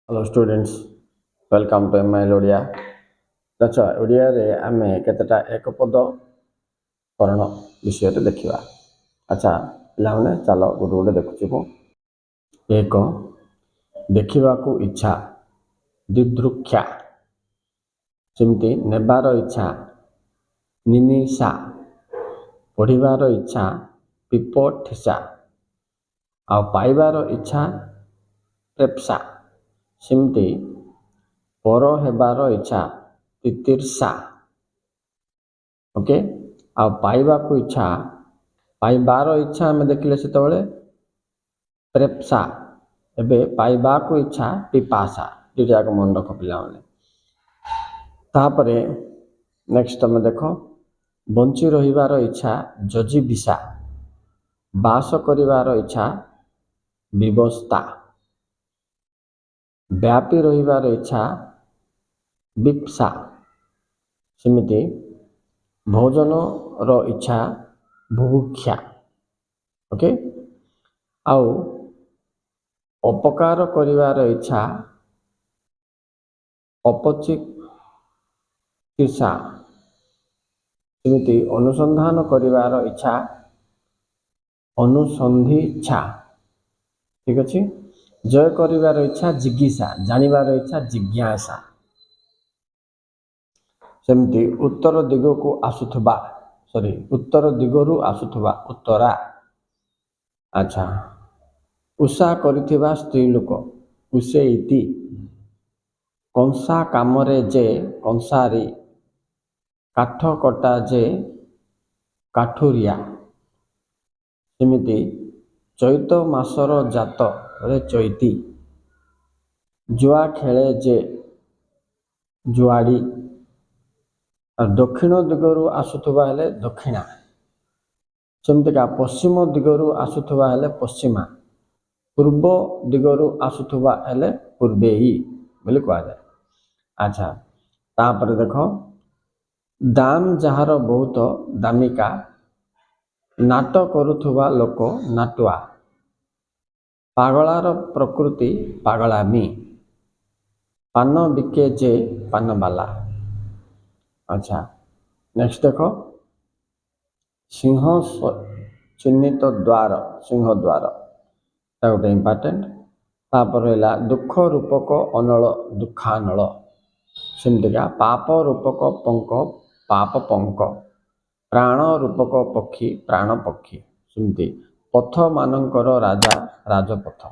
Hello students, welcome to MIL Odia. अच्छा, ओडिया रे आमे केतेटा एक पद करण विषय देखा। अच्छा पिलाने चलो गोटे गोटे देखुचु। एक देखा इच्छा, दिदृक्षा सेमती नेबार इच्छा, निनिशा पढ़िबार इच्छा, पिपठिसा आ पाइबार इच्छा, प्रेप्सा सेमती पर हेबार इच्छा, तितिर्षा। ओके, आ पाइबा को इच्छा, पाइबार इच्छा आम देखिले से प्रेप्सा, एबे पाइबा को इच्छा पिपासा। दुटा को मन रख पिलाने। तापरे नेक्स्ट तुम देख, बंची रहिबार इच्छा जजिबिसा, बास करिबार इच्छा विवस्था, व्यापी रहिबार इच्छा विप्सा सेमिति भोजन रो इच्छा बुभुक्षा। ओके, आउ अपकार करिबार इच्छा अपचिकित्सा सेमिति अनुसंधान करिबार इच्छा अनुसंधिच्छा। ठीक अच्छे, जय करिबार इच्छा जिज्ञासा, जानिबार इच्छा जिज्ञासा। सेमती उत्तर दिग को आसुथबा, सॉरी उत्तर दिगरु आसुथबा उत्तरा। अच्छा, उषा करिथिबा स्त्री लोक उषे इति, कंसा कामरे जे कंसारी, काठ कटा जे काठुरिया। सेमिति चैत मासर जात रे चैती, जुआ खेले जे जुआड़ी। दक्षिण दिगरु आसुथबा हेले दक्षिणा, सेमतिका पश्चिम दिगरु आसुथबा हेले पश्चिमा, पूर्व दिगरु आसुथबा हेले पूर्वेई बोली कहा जाए। अच्छा, तापर देख, दाम जहार बहुत दामिका, नाट करुथुबा लोक नाटुआ, पागलार प्रकृति पागलामी, पान बिके जे पानबाला। अच्छा, नेक्स्ट देख, सिंह चिन्हित द्वार, सिंह द्वार गोटे इम्पोर्टेंट। तापर है दुख रूपक अनल दुखानल, सेमतिका पाप रूपक पंक पाप पंक, प्राण रूपक पक्षी प्राण पक्षी, सेमती पथ मानकर राजा राजपथ।